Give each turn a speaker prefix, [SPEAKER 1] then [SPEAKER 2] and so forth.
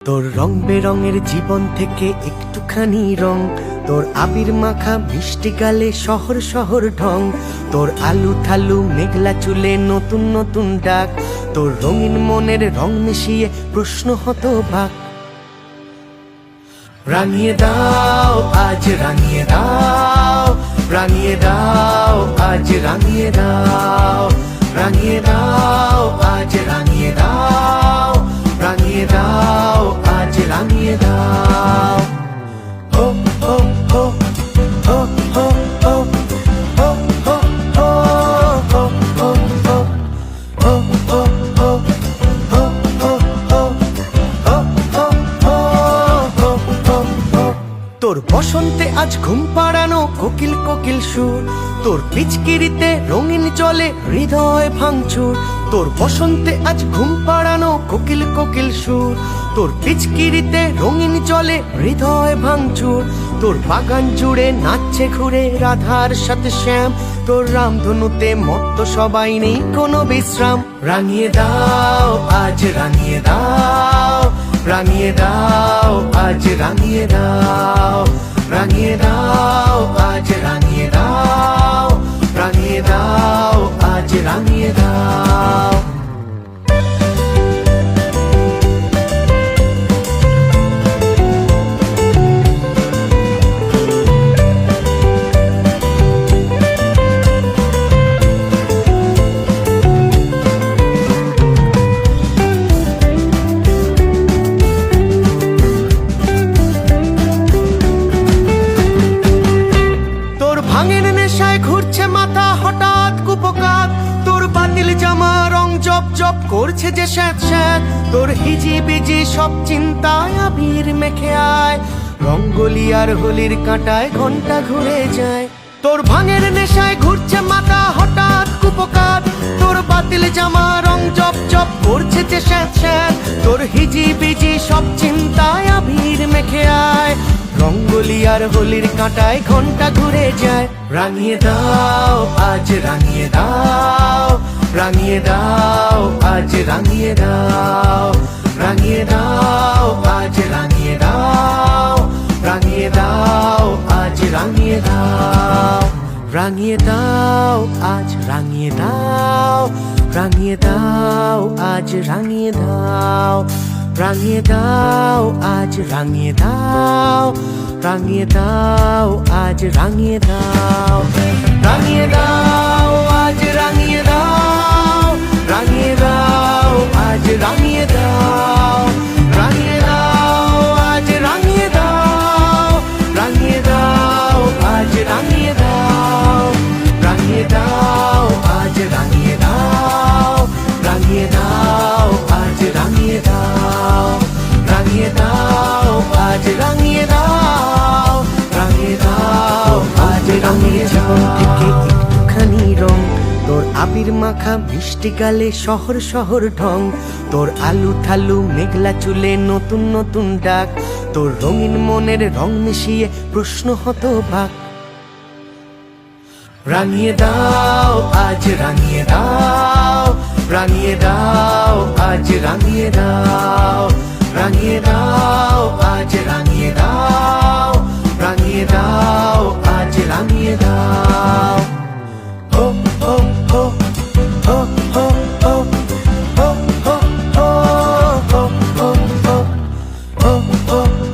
[SPEAKER 1] তোর রং বেরঙের জীবন থেকে একটুখানি রং, তোর আবির মাখা মিষ্টি গালে শহর শহর ঢং, তোর আলু থালু মেঘলা চুলে নতুন নতুন ডাক, তোর রঙিন মনের রং মিশিয়ে প্রশ্ন হতো ভাগ। রাঙিয়ে দাও আজ রাঙিয়ে দাও, রাঙিয়ে দাও আজ রাঙিয়ে দাও, রাঙিয়ে দাও আজ রাঙিয়ে দাও, রাঙিয়ে দাও আজ রাঙিয়ে দাও। হো হো হো হো হো হো হো হো হো হো হো হো হো হো হো। তোর বসন্তে আজ ঘুম পাড়ানো কোকিল কোকিল সুর, তোর পিচকিরিতে রঙিন চলে হৃদয় ভাঙচুর। তোর বসন্তে আজ ঘুম পাড়ানো কোকিল কোকিল সুর, তোর পিচকিরিতে রঙিন চলে হৃদয় ভাঙচুর। তোর বাগান জুড়ে নাচছে ঘুরে রাধার সাথে শ্যাম, তোর রামধনুতে মত্ত সবাই নেই কোনো বিশ্রাম। রাঙিয়ে দাও আজ রাঙিয়ে দাও, রাঙিয়ে দাও আজ রাঙিয়ে দাও, রাঙিয়ে দাও আজ রাঙিয়ে দাও, রাঙিয়ে দাও আজ রাঙিয়ে দাও। ভাঙের নেশায় ঘুরছে মাথা হঠাৎ কুপকাত, তোর বাতিল জামা রং জপ জপ করছে যে স্যাঁত স্যাঁত। তোর হিজি বিজি সব চিন্তায় আবির মেখে আয়, রঙ্গলি আর হোলির কাঁটায় ঘন্টা ঘুরে যায়। তোর ভাঙের নেশায় ঘুরছে মাথা হঠাৎ কুপকাত, তোর বাতিল জামা রং জপ জপ করছে যে স্যাঁত স্যাঁত। তোর হিজি বিজি সব চিন্তায় আবির মেখে আয়, রঙ্গলি আর হোলির কাঁটায় ঘন্টা ঘুরে যায়। রাঙিয়ে দাও আজ রাঙিয়ে দাও, রাঙিয়ে দাও আজ রাঙিয়ে দাও, রাঙিয়ে দাও আজ রাঙিয়ে দাও, রাঙিয়ে দাও আজ রাঙিয়ে দাও, রাঙিয়ে দাও আজ রাঙিয়ে দাও, রাঙিয়ে দাও আজ রাঙিয়ে দাও, রাঙিয়ে দাও আজ রাঙিয়ে দাও, রাঙিয়ে দাও আজ রাঙিয়ে দাও, রাঙিয়ে দাও আজ রাঙিয়ে দাও, রাঙিয়ে দাও আজ রাঙিয়ে দাও, রাঙিয়ে দাও আজ রাঙিয়ে দাও, রাঙিয়ে দাও আজ রাঙিয়ে দাও, রাঙিয়ে দাও আজ রাঙিয়ে দাও, রাঙিয়ে দাও আজ রাঙিয়ে দাও, রাঙিয়ে দাও আজ রাঙিয়ে দাও, রাঙিয়ে দাও আজ রাঙিয়ে জীবন থেকে একটুখানি রং, তোর আবির মাখা মিষ্টি গালে শহর শহর ঢং, তোর আলু থালু মেঘলা চুলে নতুন নতুন ডাক, তোর রঙিন মনের রং মিশিয়ে প্রশ্ন হতো ভাগ। রাঙিয়ে দাও আজ রাঙিয়ে দাও, রাঙিয়ে দাও আজ রাঙিয়ে দাও, রাঙিয়ে দাও আজ রাঙিয়ে দাও, রাঙিয়ে দাও আজ রাঙিয়ে দাও। হো হো হো হো হো হো হো হো হো হো হো হো হো